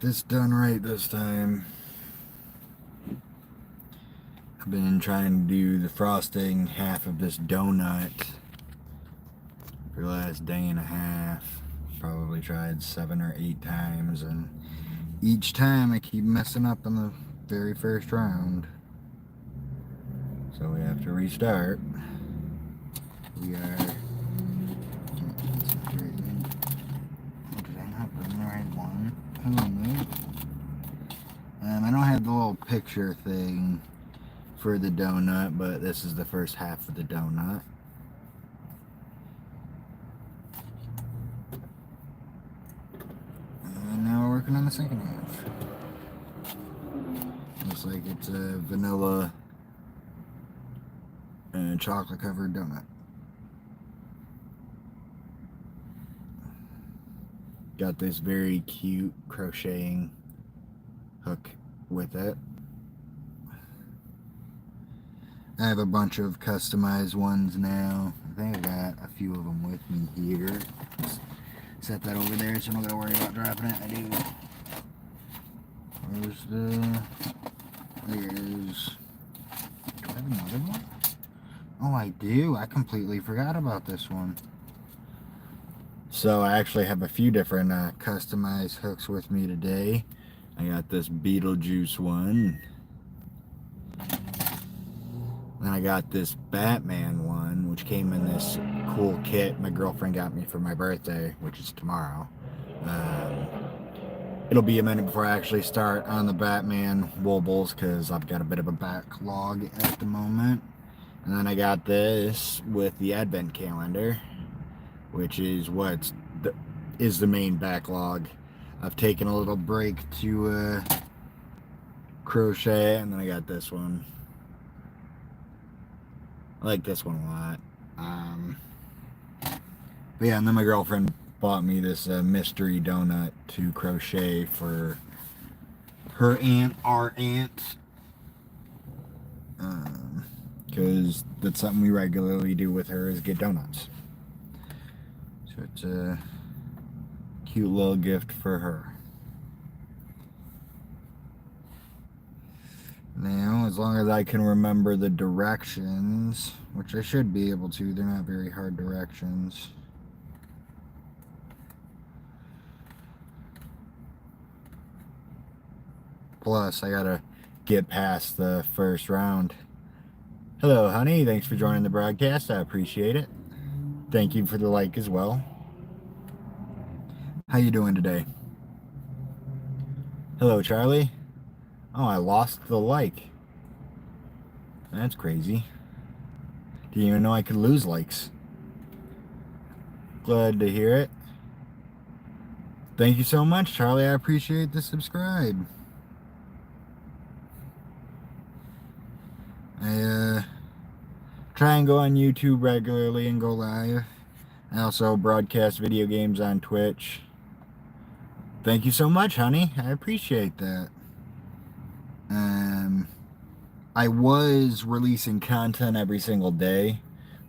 this done right this time. I've been trying to do the frosting half of this donut for the last day and a half. Probably tried 7 or 8 times, and each time I keep messing up in the very first round. So we have to restart. We are concentrating. Oh, did I not bring the right one? Hello, mate. I don't have the little picture thing for the donut, but this is the first half of the donut. And now we're working on the second half. Looks like it's a vanilla and chocolate covered donut. Got this very cute crocheting hook with it. I have a bunch of customized ones now. I think I got a few of them with me here. Just set that over there so I'm not gonna worry about dropping it. I do. Where's the... There's... Do I have another one? Oh, I do. I completely forgot about this one. So I actually have a few different customized hooks with me today. I got this Beetlejuice one. Then I got this Batman one, which came in this cool kit my girlfriend got me for my birthday, which is tomorrow. It'll be a minute before I actually start on the Batman wobbles because I've got a bit of a backlog at the moment. And then I got this with the Advent calendar, which is is the main backlog. I've taken a little break to crochet, and then I got this one. I like this one a lot. But yeah, and then my girlfriend bought me this mystery donut to crochet for her aunt, our aunt, because that's something we regularly do with her is get donuts. So it's a cute little gift for her. Now, as long as I can remember the directions, which I should be able to, they're not very hard directions. Plus, I gotta get past the first round. Hello, honey. Thanks for joining the broadcast. I appreciate it. Thank you for the like as well. How you doing today? Hello, Charlie. Oh, I lost the like. That's crazy. Didn't even know I could lose likes. Glad to hear it. Thank you so much, Charlie. I appreciate the subscribe. I try and go on YouTube regularly and go live. I also broadcast video games on Twitch. Thank you so much, honey. I appreciate that. I was releasing content every single day,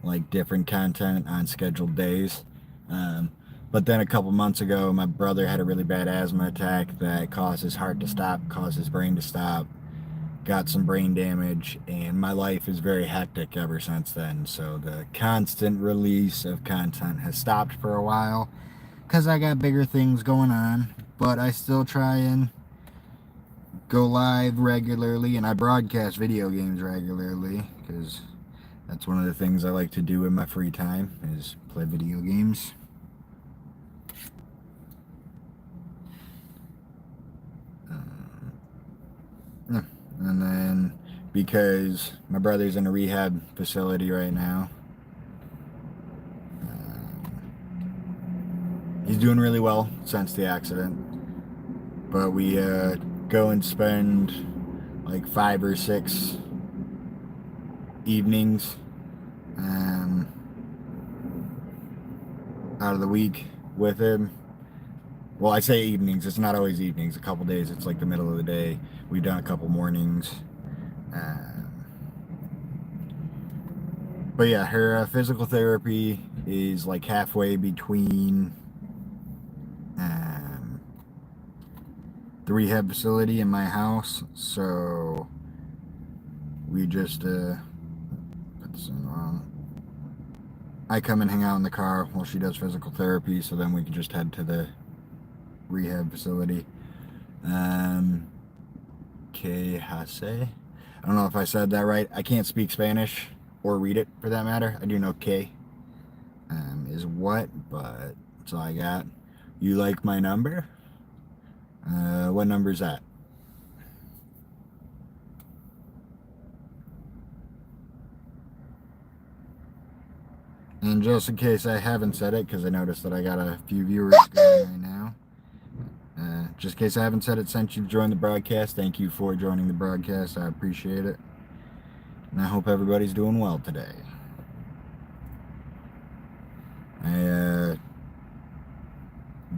like different content on scheduled days. But then a couple months ago, my brother had a really bad asthma attack that caused his heart to stop, caused his brain to stop, got some brain damage, and my life is very hectic ever since then. So the constant release of content has stopped for a while because I got bigger things going on, but I still try and go live regularly, and I broadcast video games regularly because that's one of the things I like to do in my free time is play video games. And then because my brother's in a rehab facility right now, he's doing really well since the accident, but we go and spend like 5 or 6 evenings out of the week with him. Well, I say evenings, it's not always evenings. A couple days it's like the middle of the day. We've done a couple mornings. But yeah, her physical therapy is like halfway between the rehab facility in my house, so we just put this in wrong. I come and hang out in the car while she does physical therapy, so then we can just head to the rehab facility. Que hace? I don't know if I said that right. I can't speak Spanish or read it for that matter. I do know que is what, but that's all I got. You like my number? What number is that? And just in case I haven't said it, because I noticed that I got a few viewers going right now. Just in case I haven't said it since you've joined the broadcast, thank you for joining the broadcast. I appreciate it. And I hope everybody's doing well today. I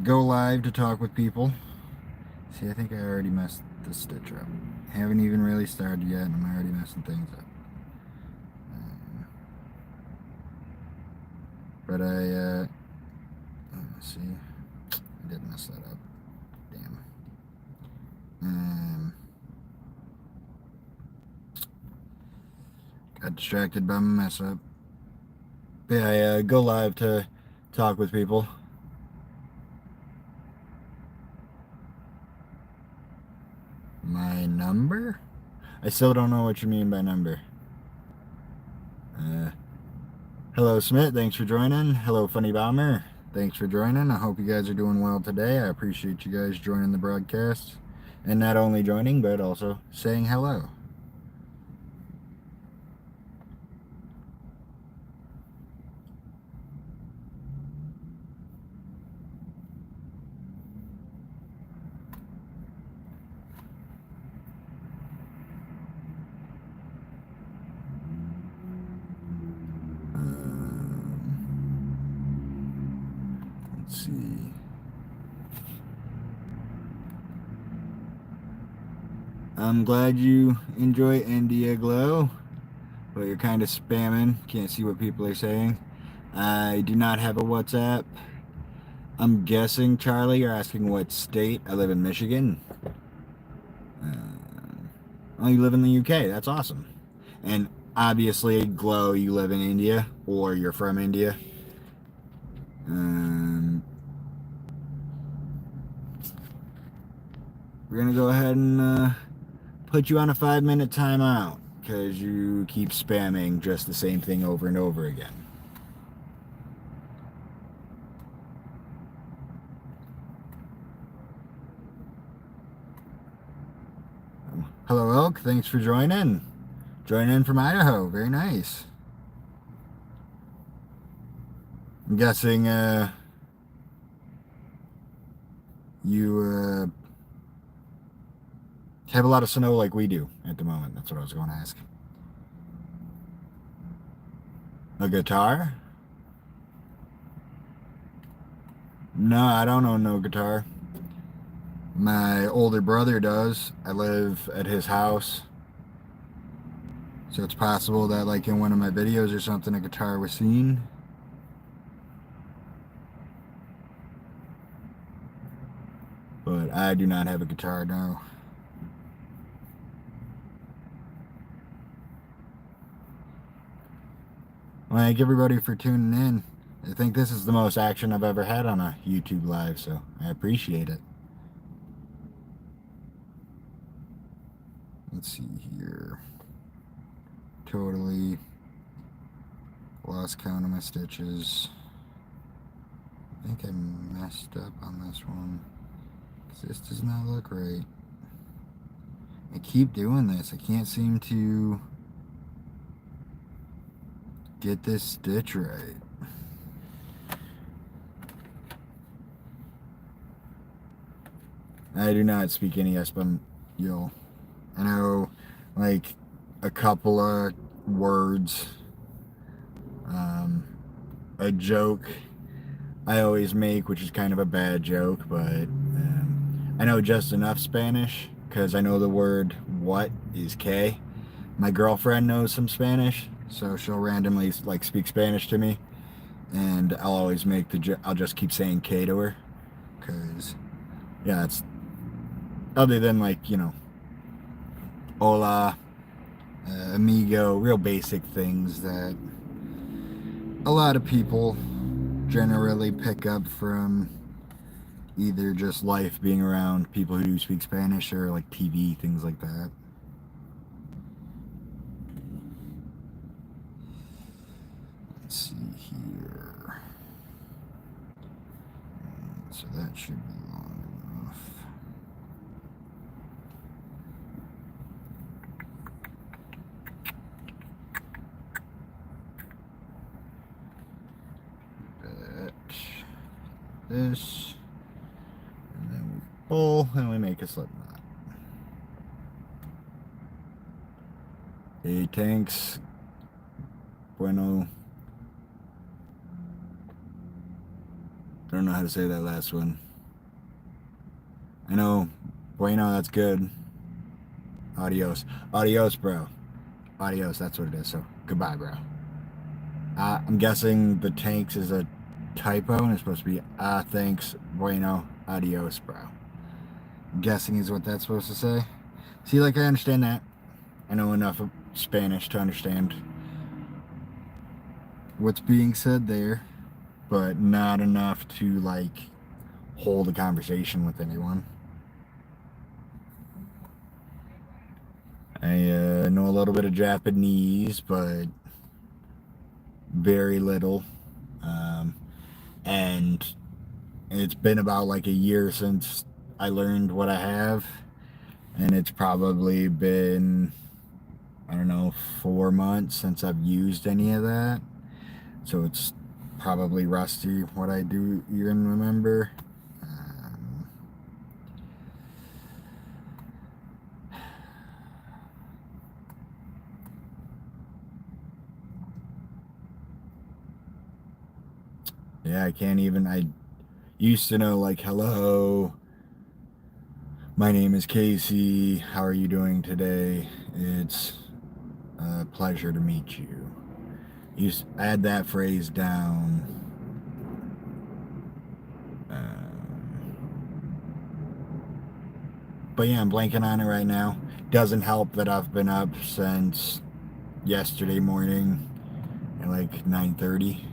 go live to talk with people. See, I think I already messed the stitch up. Haven't even really started yet, and I'm already messing things up. But let's see, I did mess that up. Damn. Got distracted by my mess up. But yeah, I go live to talk with people. My number? I still don't know what you mean by number. Hello, Smith. Thanks for joining. Hello, Funny Bomber. Thanks for joining. I hope you guys are doing well today. I appreciate you guys joining the broadcast. And not only joining, but also saying hello. Let's see. I'm glad you enjoy India Glow, but you're kind of spamming. Can't see what people are saying. I do not have a WhatsApp. I'm guessing, Charlie, you're asking what state. I live in Michigan. Oh, you live in the UK. That's awesome. And obviously, Glow, you live in India, or you're from India. We're going to go ahead and put you on a 5-minute timeout because you keep spamming just the same thing over and over again. Hello, Elk. Thanks for joining. Joining in from Idaho. Very nice. I'm guessing you have a lot of snow like we do at the moment. That's what I was going to ask. A guitar? No, I don't own no guitar. My older brother does. I live at his house. So it's possible that like in one of my videos or something, a guitar was seen. But I do not have a guitar, no. Thank everybody for tuning in. I think this is the most action I've ever had on a YouTube live, so I appreciate it. Let's see here. Totally lost count of my stitches. I think I messed up on this one, because this does not look right. I keep doing this. I can't seem to get this stitch right. I do not speak any Espanol. I know like a couple of words. A joke I always make, which is kind of a bad joke, but I know just enough Spanish because I know the word what is que. My girlfriend knows some Spanish, so she'll randomly like speak Spanish to me, and I'll always make I'll just keep saying que to her, because yeah, other than like, hola, amigo, real basic things that a lot of people generally pick up from either just life being around people who do speak Spanish or like TV, things like that. Let's see here. So that should be long enough. That, this, and then we pull and we make a slip knot. Hey, thanks. Bueno. I don't know how to say that last one. I know. Bueno, that's good. Adios. Adios, bro. Adios, that's what it is. So, goodbye, bro. I'm guessing the tanks is a typo and it's supposed to be thanks, bueno, adios, bro. I'm guessing is what that's supposed to say. See, like, I understand that. I know enough of Spanish to understand what's being said there, but not enough to, like, hold a conversation with anyone. I know a little bit of Japanese, but very little. And it's been about like a year since I learned what I have. And it's probably been, I don't know, 4 months since I've used any of that. So it's probably rusty what I do even remember. Yeah, I can't even, I used to know like, hello, my name is Casey, how are you doing today? It's a pleasure to meet you. You add that phrase down. But yeah, I'm blanking on it right now. Doesn't help that I've been up since yesterday morning at like 9:30.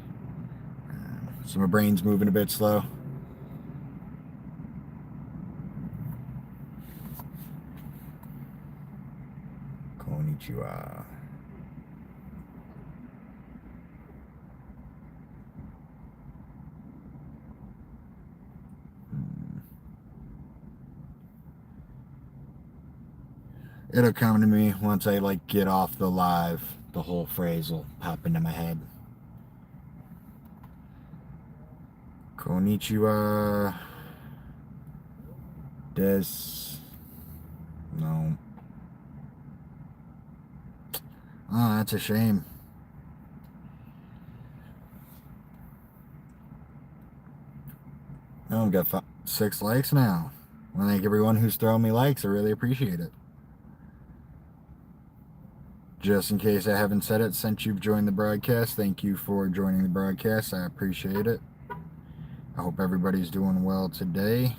So my brain's moving a bit slow. Konnichiwa. It'll come to me once I like get off the live. The whole phrase will pop into my head. Konnichiwa. Des. No. Oh, that's a shame. Oh, I've got 6 likes now. I thank everyone who's throwing me likes. I really appreciate it. Just in case I haven't said it, since you've joined the broadcast, thank you for joining the broadcast. I appreciate it. I hope everybody's doing well today.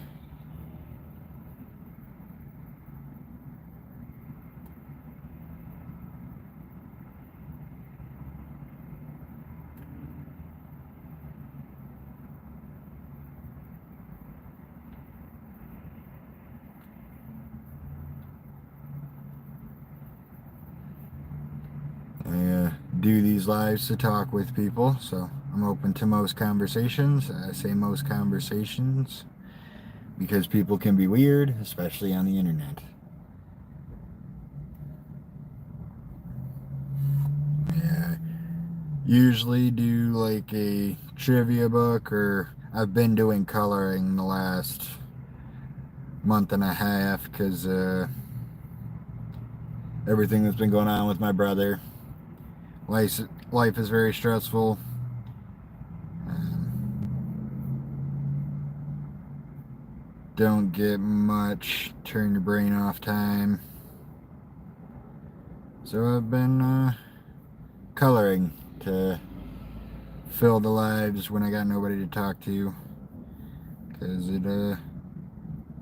I do these lives to talk with people, so I'm open to most conversations. I say most conversations because people can be weird, especially on the internet. Yeah, usually do like a trivia book, or I've been doing coloring the last month and a half because everything that's been going on with my brother. Life is very stressful. Don't get much turn your brain off time. So I've been coloring to fill the lives when I got nobody to talk to. Because it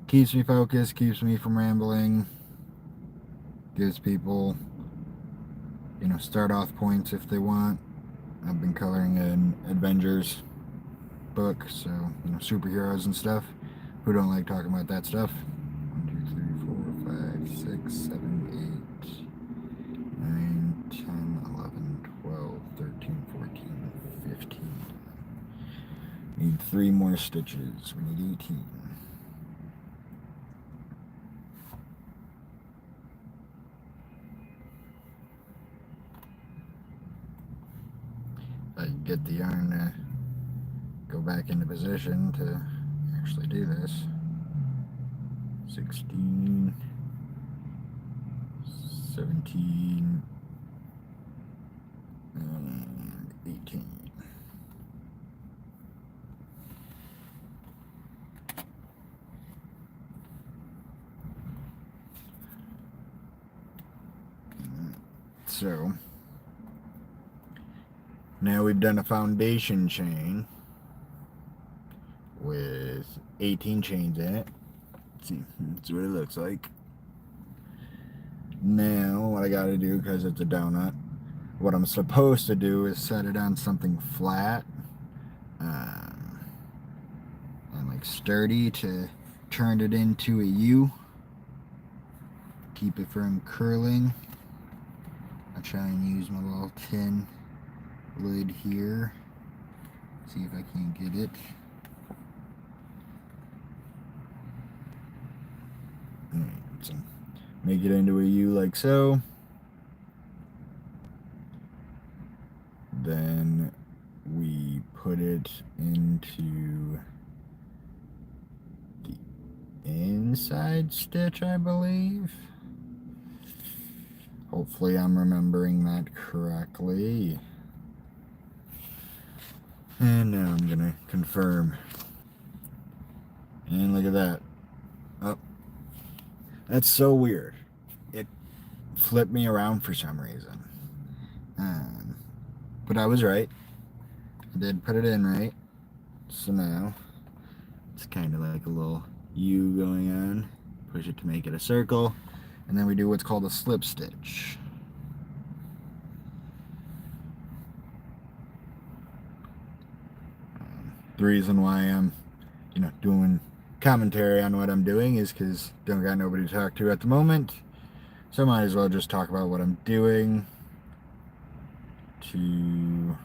Keeps me focused, keeps me from rambling, gives people, start off points if they want. I've been coloring an Avengers book, so, superheroes and stuff. Who don't like talking about that stuff? 1, 2, 3, 4, 5, 6, 7, 8, 9, 10, 11, 12, 13, 14, 15. Need 3 more stitches. We need 18. I can get the yarn to go back into position to actually do this. 16, 17, and 18. So now we've done a foundation chain with 18 chains in it. Let's see, that's what it looks like. Now what I gotta do, because it's a donut, what I'm supposed to do is set it on something flat and like sturdy to turn it into a U. Keep it from curling. I'll try and use my little tin lid here. See if I can get it. Alright, so make it into a U like so. Then we put it into the inside stitch, I believe. Hopefully I'm remembering that correctly. And now I'm gonna confirm. And look at that. Oh, that's so weird. It flipped me around for some reason. But I was right. I did put it in right. So now it's kind of like a little U going on. Push it to make it a circle. And then we do what's called a slip stitch. The reason why I'm, doing commentary on what I'm doing is because don't got nobody to talk to at the moment. So I might as well just talk about what I'm doing to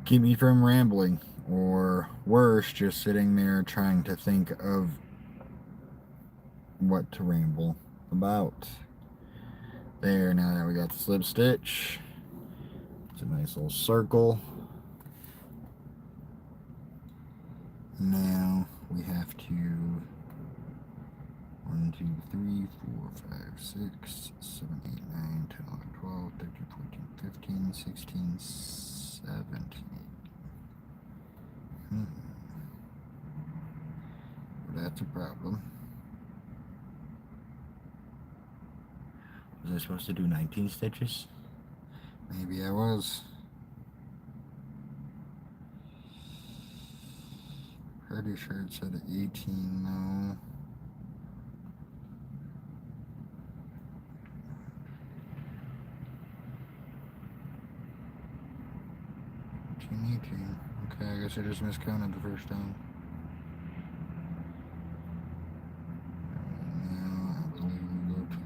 keep me from rambling, or worse, just sitting there trying to think of what to ramble about. There, now that we got the slip stitch, it's a nice little circle. Now we have to 1, 2, 3, 4, 5, 6, 7, 8, 9, 10, 11, 12, 13, 14, 15, 16, 17. That's a problem. Was I supposed to do 19 stitches? Maybe I was. Pretty sure it said 18 though. Okay, I guess I just miscounted the first time. Now I believe we go to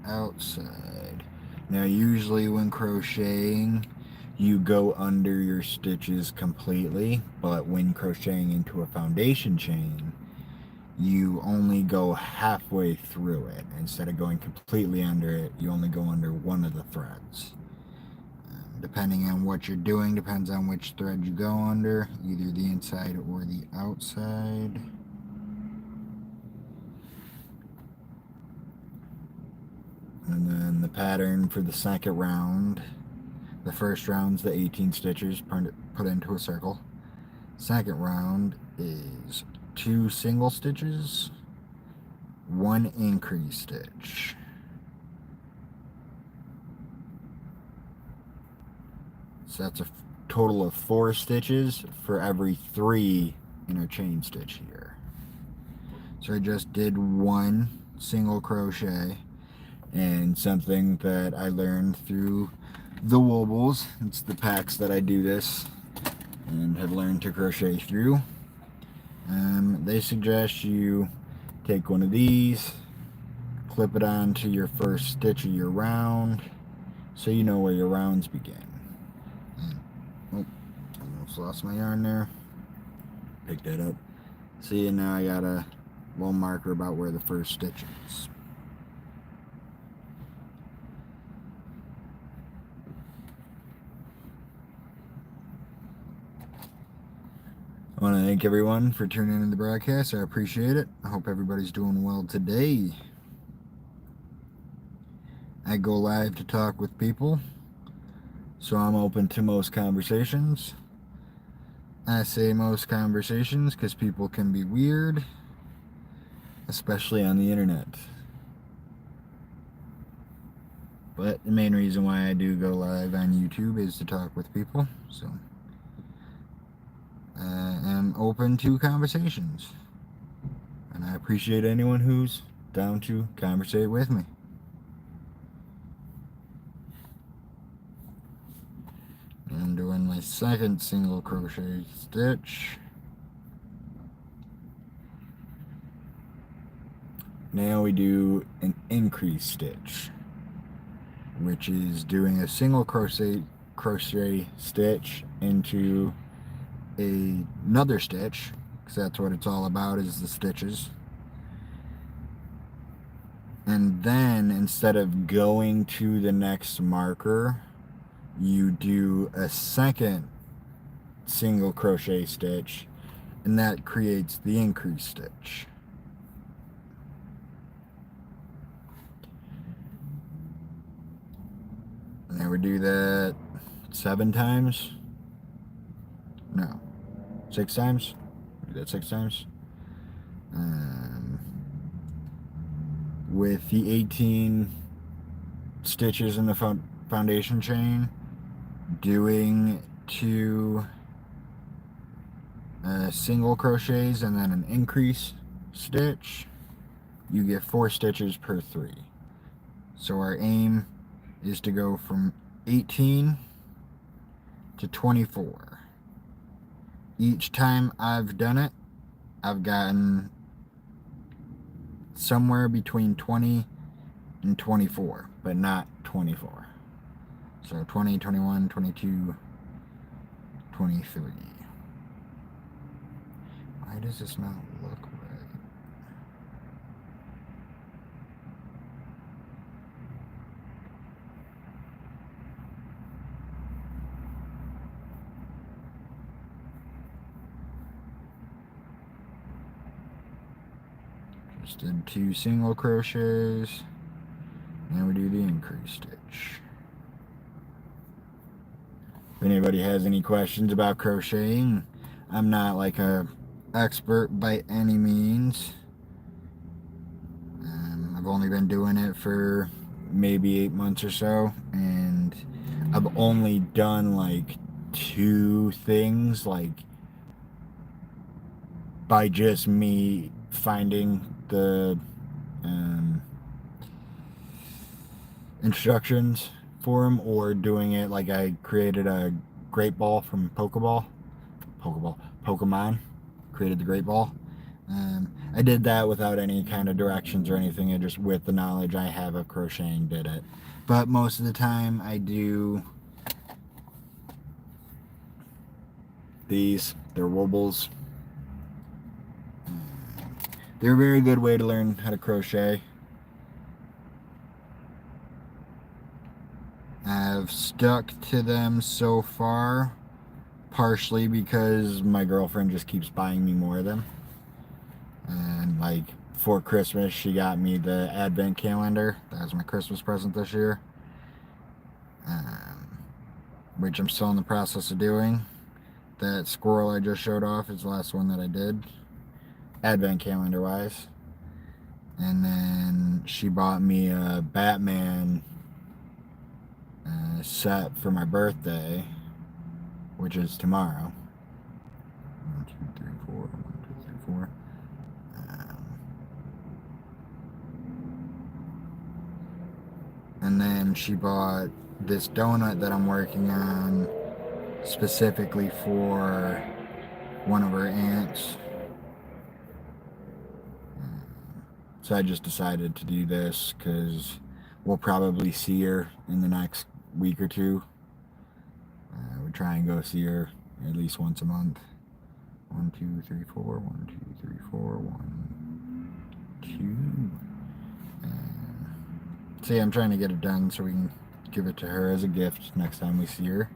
the outside. Now usually when crocheting you go under your stitches completely, but when crocheting into a foundation chain you only go halfway through it. Instead of going completely under it, you only go under one of the threads. Depending on what you're doing, depends on which thread you go under, either the inside or the outside. And then the pattern for the second round, the first round's the 18 stitches put into a circle. Second round is 2 single stitches, 1 increase stitch. So that's total of 4 stitches for every 3 inner chain stitch here. So I just did 1 single crochet, and something that I learned through the Wobbles, it's the packs that I do this and have learned to crochet through. They suggest you take one of these, clip it onto your first stitch of your round so you know where your rounds begin. Oh, almost lost my yarn there. Pick that up. See, and now I got a little marker about where the first stitch is. I want to thank everyone for tuning in the broadcast. I appreciate it. I hope everybody's doing well today. I go live to talk with people, so I'm open to most conversations. I say most conversations because people can be weird, especially on the internet. But the main reason why I do go live on YouTube is to talk with people, so I am open to conversations. And I appreciate anyone who's down to conversate with me. I'm doing my second single crochet stitch. Now we do an increase stitch, which is doing a single crochet stitch into another stitch, because that's what it's all about, is the stitches. And then instead of going to the next marker, you do a second single crochet stitch, and that creates the increase stitch. And then we do that 7 times. No, 6 times. Do that 6 times. With the 18 stitches in the foundation chain, doing 2 single crochets and then an increase stitch, you get 4 stitches per 3. So our aim is to go from 18 to 24. Each time I've done it, I've gotten somewhere between 20 and 24, but not 24. So 20, 21, 22, 23. Why does this not look right? Just did 2 single crochets. Now we do the increase stitch. If anybody has any questions about crocheting, I'm not like a expert by any means. I've only been doing it for maybe 8 months or so, and I've only done like 2 things, like by just me finding the instructions for them, or doing it like I created a great ball from Pokemon, created the great ball. I did that without any kind of directions or anything. I just, with the knowledge I have of crocheting, did it. But most of the time I do these. They're Wobbles. They're a very good way to learn how to crochet. I've stuck to them so far, partially because my girlfriend just keeps buying me more of them. And like for Christmas, she got me the advent calendar. That was my Christmas present this year, which I'm still in the process of doing. That squirrel I just showed off is the last one that I did, advent calendar wise. And then she bought me a Batman set for my birthday. which is tomorrow. 1, 2, 3, 4. 1, 2, 3, 4. And then she bought this donut that I'm working on specifically for one of her aunts. So I just decided to do this because we'll probably see her in the next week or two. We try and go see her at least once a month. 1, 2, 3, 4. 1, 2, 3, 4. 1, 2. See, I'm trying to get it done so we can give it to her as a gift next time we see her.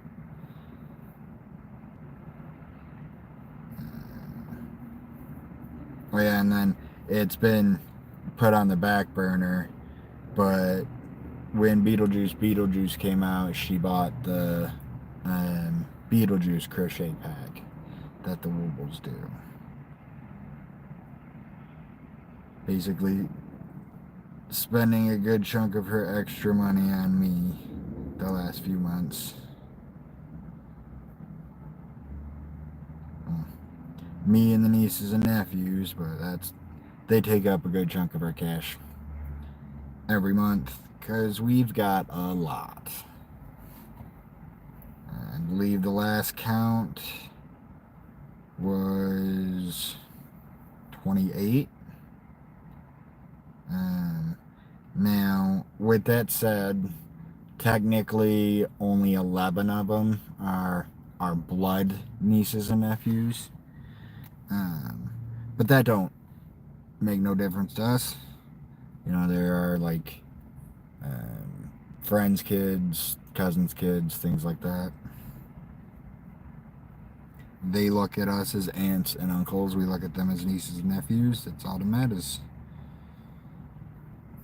Oh yeah, and then it's been put on the back burner, but when Beetlejuice came out, she bought the Beetlejuice crochet pack that the Woobles do. Basically, spending a good chunk of her extra money on me the last few months. Me and the nieces and nephews, but they take up a good chunk of our cash every month because we've got a lot. I believe the last count was 28. Now, with that said, technically only 11 of them are our blood nieces and nephews. But that don't make no difference to us. You know, there are like friends' kids, cousins' kids, things like that. They look at us as aunts and uncles. We look at them as nieces and nephews. That's all that matters.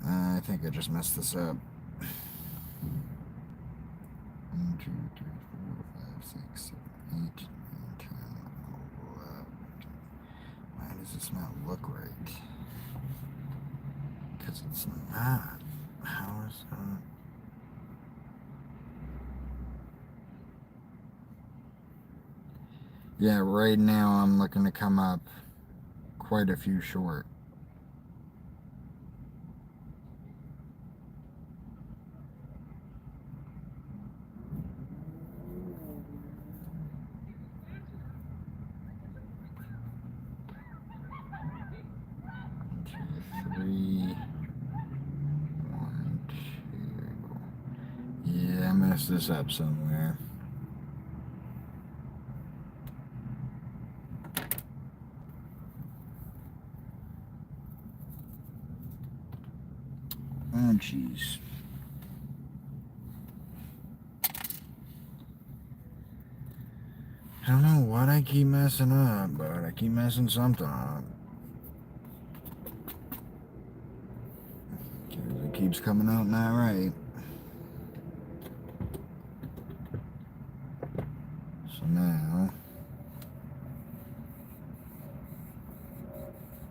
I think I just messed this up. 1, 2, 3, 4, 5, 6, 7, 8, 9, 10, 11. Why does this not look right? Because it's not. How is that? Yeah, right now I'm looking to come up quite a few short. Yeah, I messed this up somewhere. Oh, jeez. I don't know what I keep messing up, but I keep messing something up. It keeps coming out not right. So now,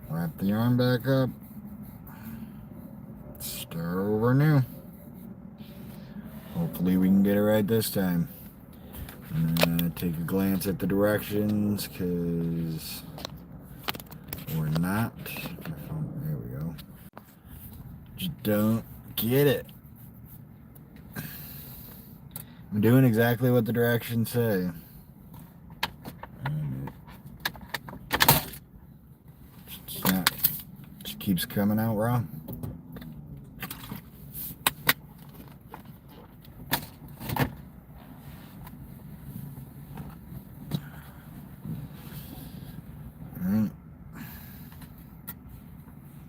wrap the yarn back up, start over new. Hopefully we can get it right this time. I'm gonna take a glance at the directions, because we're not. There we go. Just don't get it. I'm doing exactly what the directions say. Just keeps coming out wrong. Alright.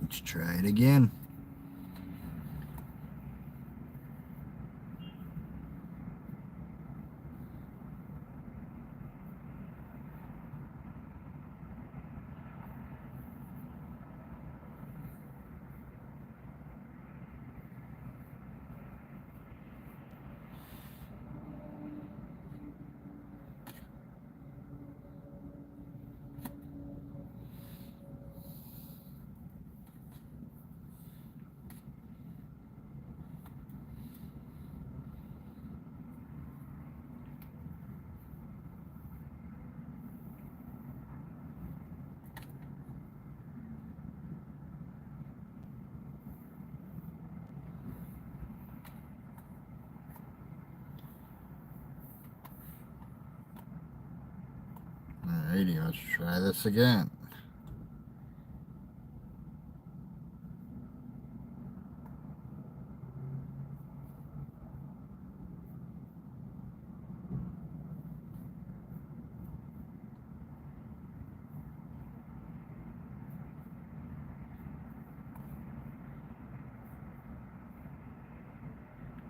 Let's try it again. Alrighty, let's try this again.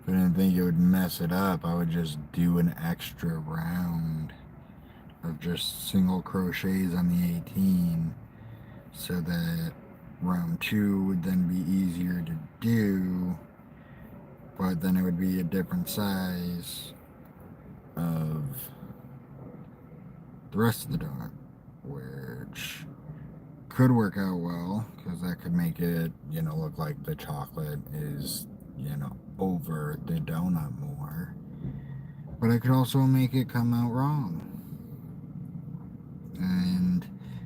If I didn't think it would mess it up, I would just do an extra round of just single crochets on the 18, so that round 2 would then be easier to do, but then it would be a different size of the rest of the donut, which could work out well, because that could make it, look like the chocolate is, over the donut more. But I could also make it come out wrong. And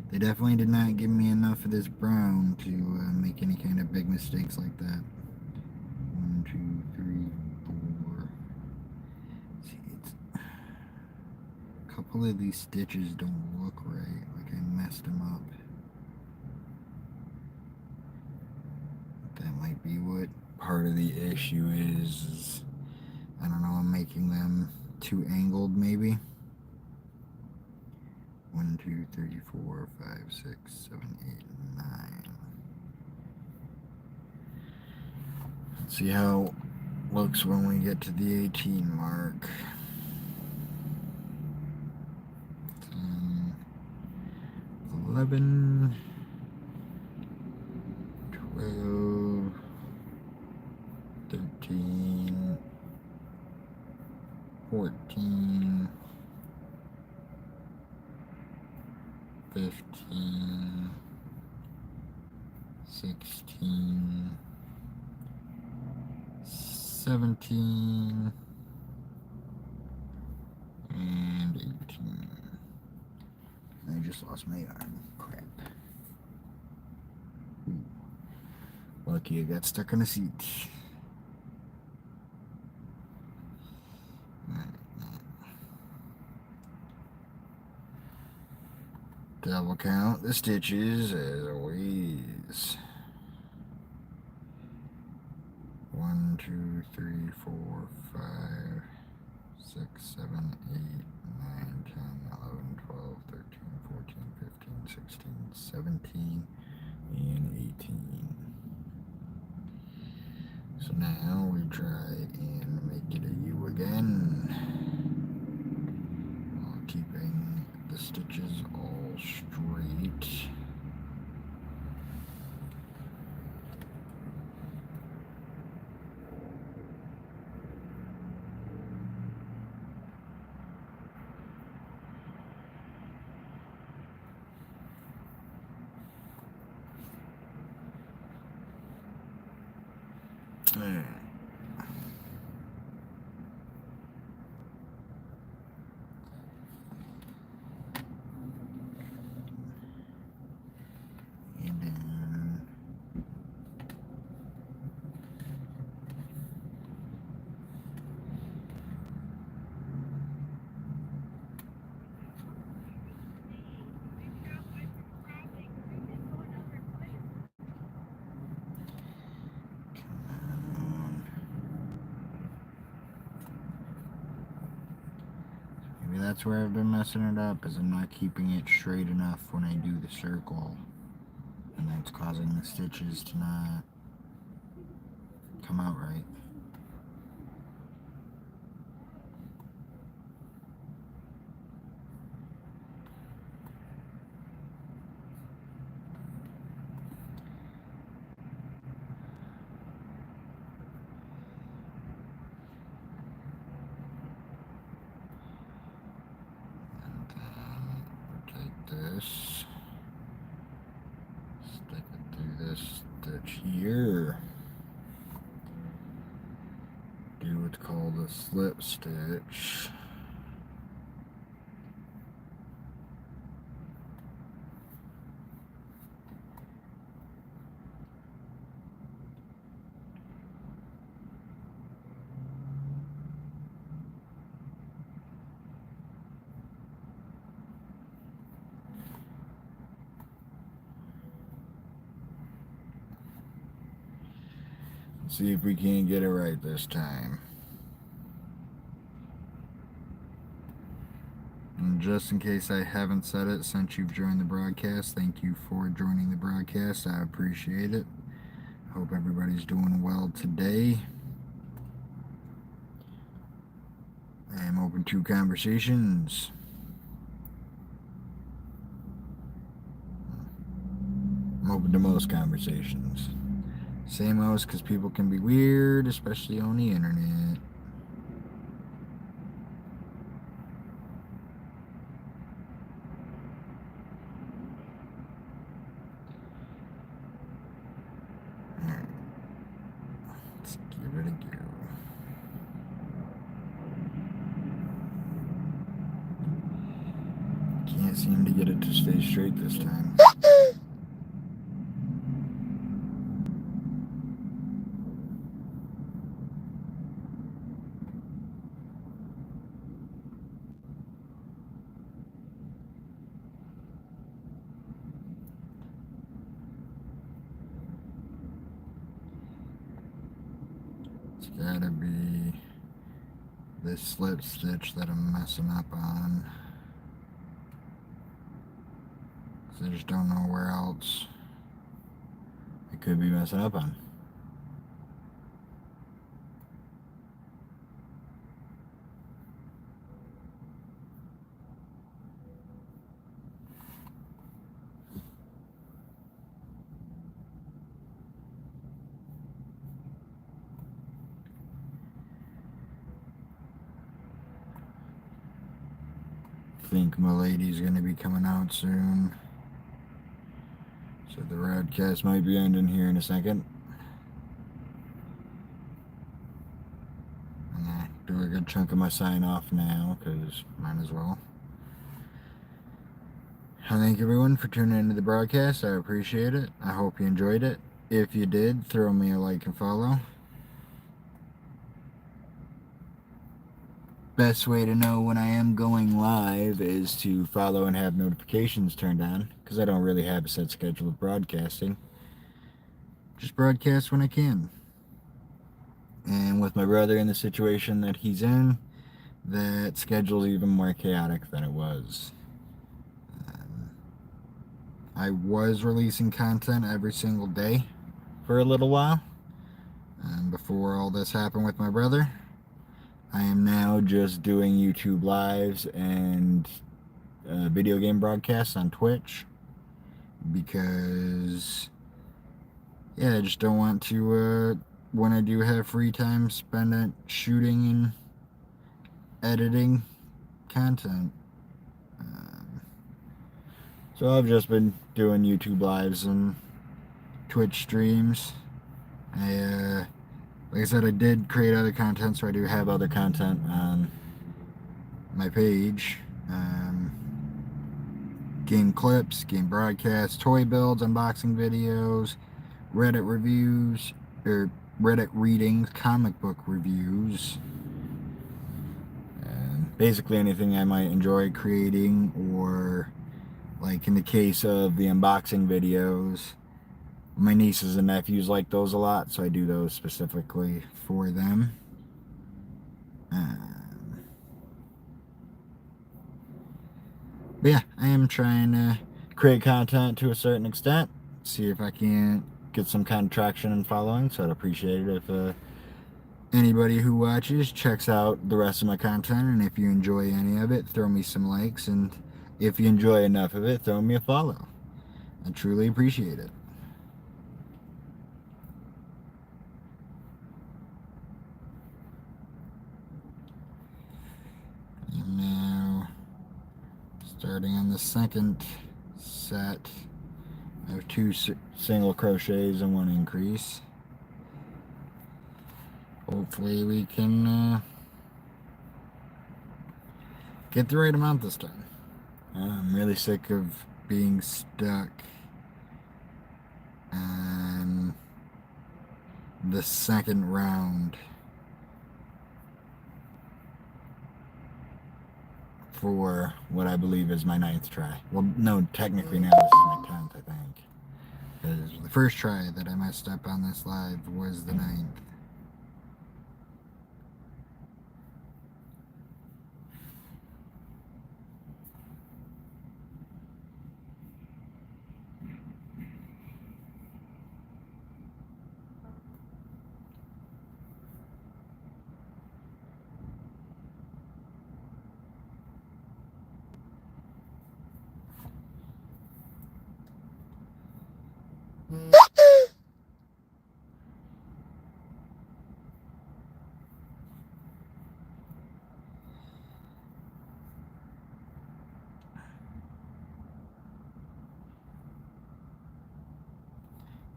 they definitely did not give me enough of this brown to make any kind of big mistakes like that. 1, 2, 3, 4. See, a couple of these stitches don't look right, like I messed them up. That might be what part of the issue is. I don't know, I'm making them too angled maybe. 1, 2, 3, 4, 5, 6, 7, 8, 9. Let's see how it looks when we get to the 18 mark. 10, 11, 12, 13, 14, 15, 16, 17, and 18. I just lost my yarn. Crap. Ooh. Lucky I got stuck on a seat. Double count the stitches as always. 1, 2, 3, 4, 5, 6, 7, 8, 9, 10, 11, 12, 13, 14, 15, 16, 17, and 18. So now we try and make it a U again, while keeping the stitches all straight. Alright. And then maybe that's where I've been messing it up, is I'm not keeping it straight enough when I do the circle, and that's causing the stitches to not come out right. This, stick it through this stitch here, do what's called a slip stitch. See if we can get it right this time. And just in case I haven't said it since you've joined the broadcast, thank you for joining the broadcast. I appreciate it. Hope everybody's doing well today. I am open to conversations. I'm open to most conversations. Say most because people can be weird, especially on the internet. Alright. Let's give it a go. Can't seem to get it to stay straight this time. It's gotta be this slip stitch that I'm messing up on. I just don't know where else I could be messing up on. I think my lady's gonna be coming out soon. So the broadcast might be ending here in a second. I'm gonna do a good chunk of my sign off now, because might as well. I thank everyone for tuning into the broadcast. I appreciate it. I hope you enjoyed it. If you did, throw me a like and follow. Best way to know when I am going live is to follow and have notifications turned on, because I don't really have a set schedule of broadcasting. Just broadcast when I can. And with my brother in the situation that he's in, that schedule's even more chaotic than it was. I was releasing content every single day for a little while, before all this happened with my brother. I am now just doing YouTube lives and video game broadcasts on Twitch, because yeah, I just don't want to, when I do have free time, spend it shooting and editing content. So I've just been doing YouTube lives and Twitch streams. Like I said, I did create other content, so I do have other content on my page. Game clips, game broadcasts, toy builds, unboxing videos, Reddit reviews, or Reddit readings, comic book reviews. Basically anything I might enjoy creating, or like in the case of the unboxing videos, my nieces and nephews like those a lot, so I do those specifically for them. But yeah, I am trying to create content to a certain extent, see if I can get some kind of traction and following, so I'd appreciate it if anybody who watches checks out the rest of my content, and if you enjoy any of it, throw me some likes, and if you enjoy enough of it, throw me a follow. I truly appreciate it. And now, starting on the second set, I have 2 single crochets and 1 increase. Hopefully we can get the right amount this time. I'm really sick of being stuck on the second round for what I believe is my 9th try. Well, no, technically now this is my 10th, I think. Because the first try that I messed up on this live was the 9th.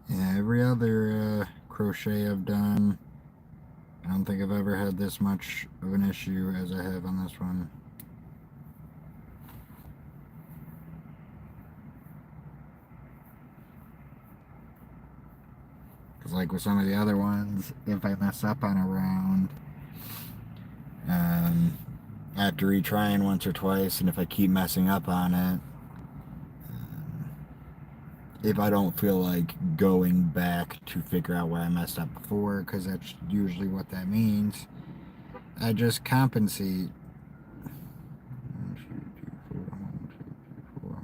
Yeah, every other crochet I've done, I don't think I've ever had this much of an issue as I have on this one. Because like with some of the other ones, if I mess up on a round, after retrying once or twice, and if I keep messing up on it, if I don't feel like going back to figure out where I messed up before, because that's usually what that means, I just compensate. 1, 2, 3, 4, 1, 2, 3, 4, 1.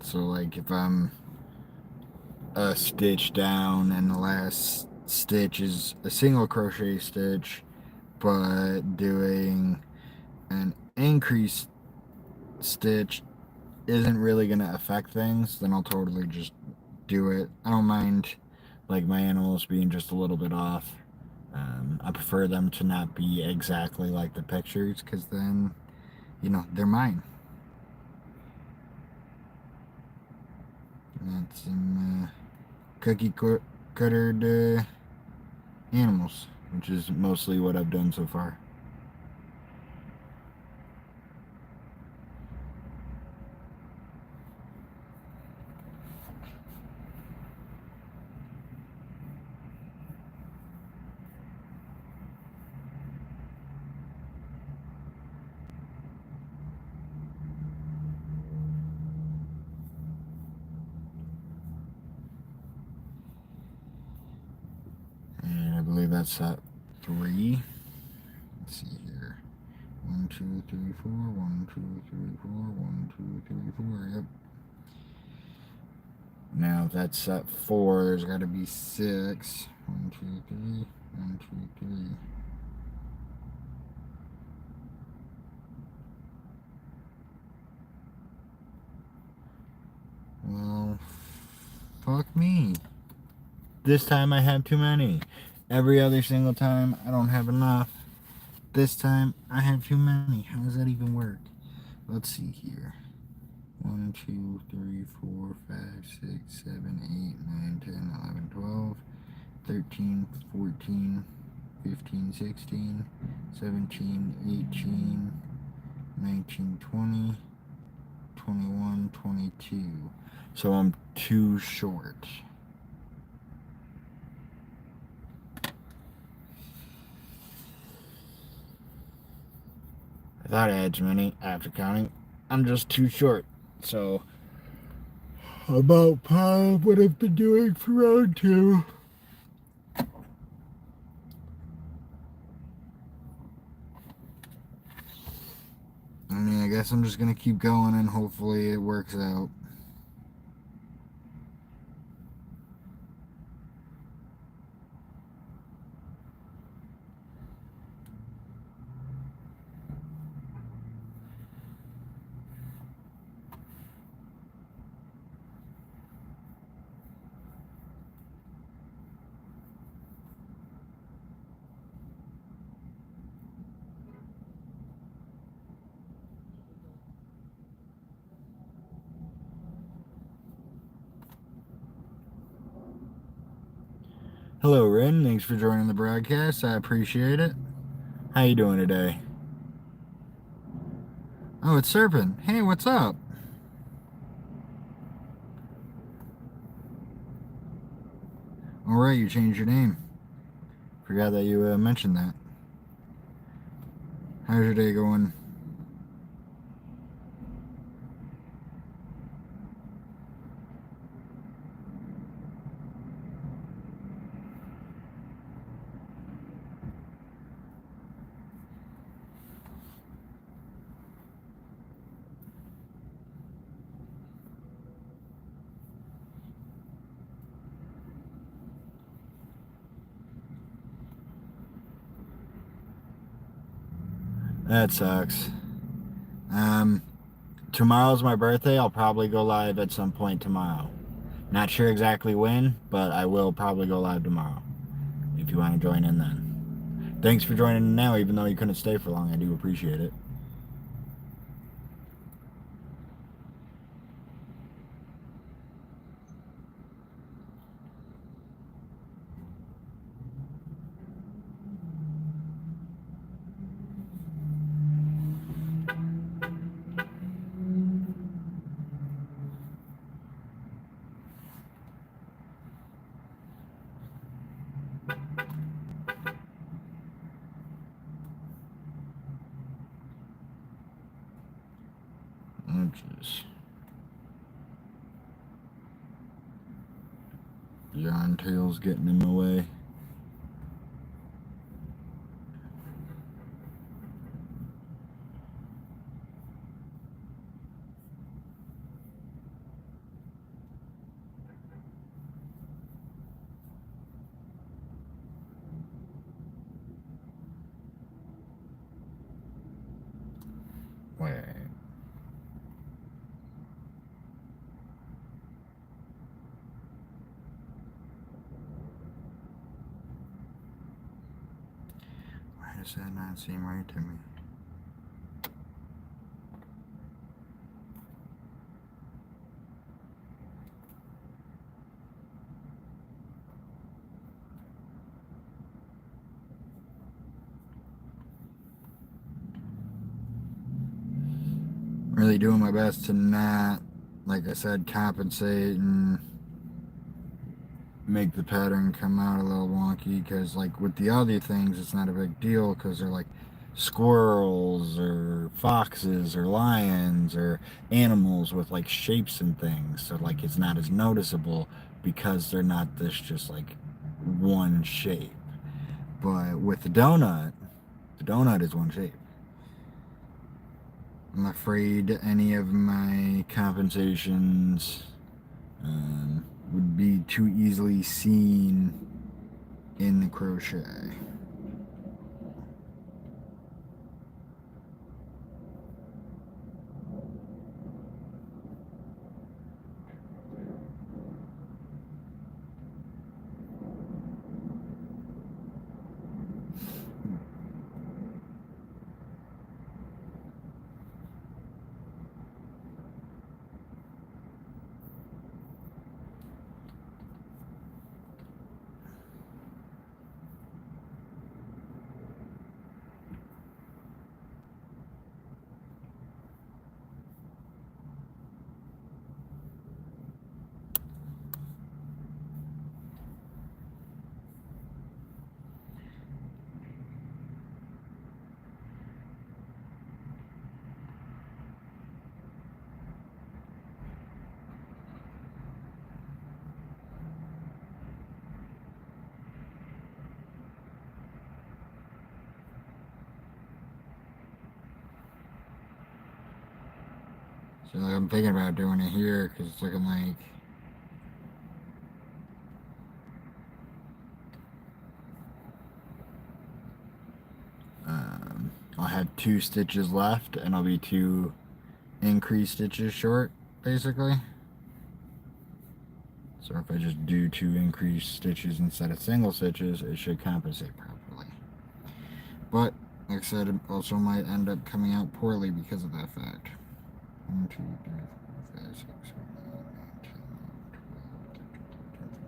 So like if I'm a stitch down and the last stitch is a single crochet stitch, but doing an increased stitch isn't really going to affect things, then I'll totally just do it. I don't mind like my animals being just a little bit off. I prefer them to not be exactly like the pictures, because then, they're mine. And that's some cookie cuttered animals, which is mostly what I've done so far. And I believe that's set 3. Let's see here. 1, 2, 3, 4. 1, 2, 3, 4. 1, 2, 3, 4. Yep. Now if that's set 4, there's got to be 6. 1, 2, 3. 1, 2, 3. Well, fuck me. This time I have too many. Every other single time I don't have enough. This time I have too many. How does that even work? Let's see here. 1, 2, 3, 4, 5, 6, 7, 8, 9, 10, 11, 12, 13, 14, 15, 16, 17, 18, 19, 20, 21, 22. So I'm too short. I thought I had too many after counting. I'm just too short. So about what I've been doing for round 2. I mean, I guess I'm just gonna keep going and hopefully it works out. Hello, Ren. Thanks for joining the broadcast. I appreciate it. How you doing today? Oh, it's Serpent. Hey, what's up? Alright, you changed your name. Forgot that you mentioned that. How's your day going? That sucks. Um, Tomorrow's my birthday. I'll probably go live at some point tomorrow. Not sure exactly when, but I will probably go live tomorrow. If you want to join in then. Thanks for joining in now, even though you couldn't stay for long. I do appreciate it. Oh, jeez. John Tail's getting in the way. Wait. Why does that not seem right to me? Really doing my best to not, like I said, compensate and make the pattern come out a little wonky, because like with the other things it's not a big deal because they're like squirrels or foxes or lions or animals with like shapes and things, so like it's not as noticeable because they're not this just like one shape. But with the donut is one shape. I'm afraid any of my compensations would be too easily seen in the crochet. So like, I'm thinking about doing it here because it's looking like I'll have 2 stitches left and I'll be 2 increased stitches short, basically. So if I just do 2 increased stitches instead of single stitches, it should compensate properly. But, like I said, it also might end up coming out poorly because of that fact. 1, 2, 3, 4, 5, 6, 7, 8, 9, 10, 11, 12,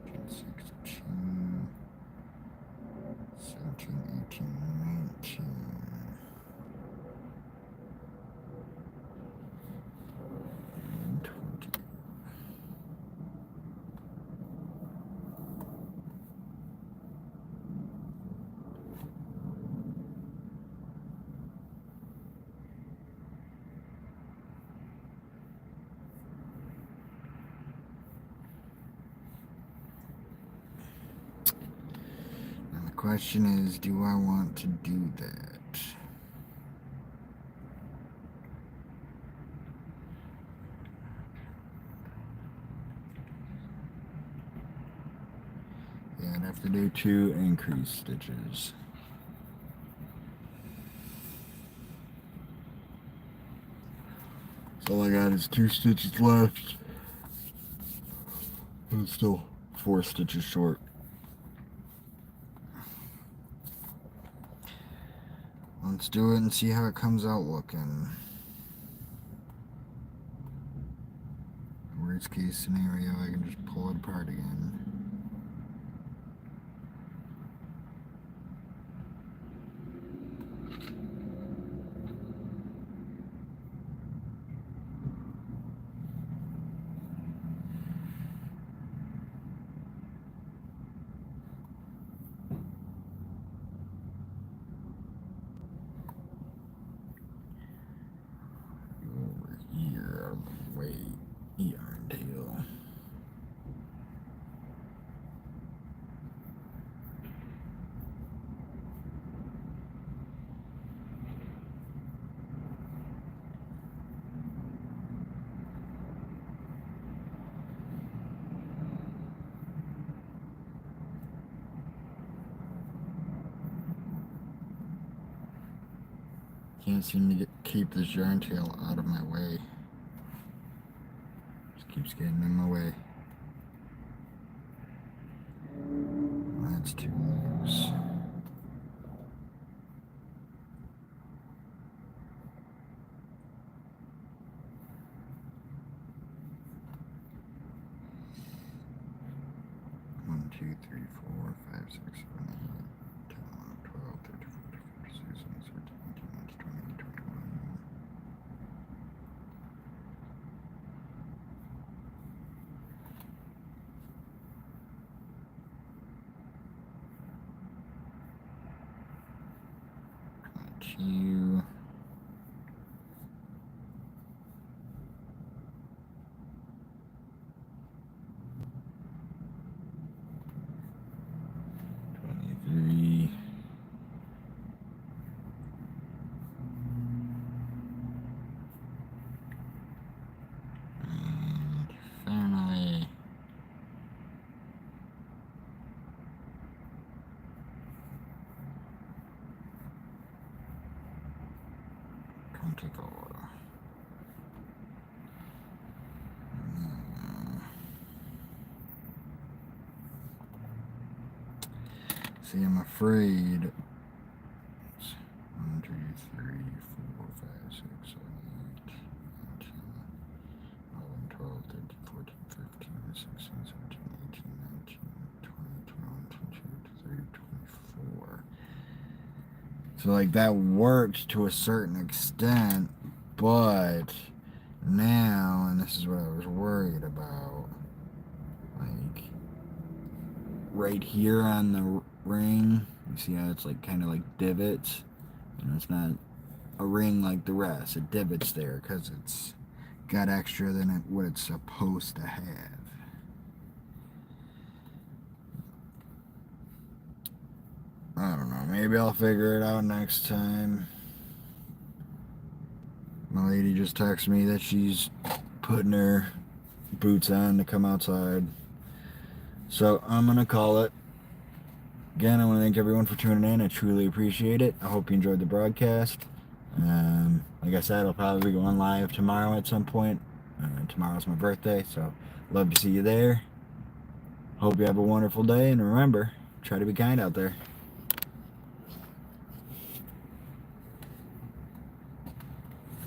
13, 14, 15, 16, 17, 18, 19. question is, do I want to do that? Yeah, I'd have to do 2 increase stitches. So all I got is 2 stitches left. And it's still 4 stitches short. Let's do it and see how it comes out looking. Worst case scenario, I can just pull it apart again. Over here, out of the way, yarn tail. Can't seem to keep this yarn tail out of my way. Just keeps getting in my way. That's too loose. One, two, three, 4, 5, 6, 7, 8, 10, 11, 12, 13, 14, 15, 16, 17, 18, 19, 20, 21. You. Three. And finally, come take over. See, I'm afraid. It's 1, 2, 3, 4, 5, 6, 7, 8, 9, 10, 11, 12, 13, 14, 15, 16, 17, 18, 19, 20, 21, 22, 23, 24. So, like, that worked to a certain extent, but now, and this is what I was worried about, like, right here on the ring, you see how it's like kind of like divots? You know, it's not a ring like the rest. It divots there because it's got extra than what it's supposed to have. I don't know. Maybe I'll figure it out next time. My lady just texted me that she's putting her boots on to come outside. So I'm going to call it. Again, I want to thank everyone for tuning in. I truly appreciate it. I hope you enjoyed the broadcast. Like I said, I'll probably be going live tomorrow at some point. Tomorrow's my birthday, so love to see you there. Hope you have a wonderful day, and remember, try to be kind out there.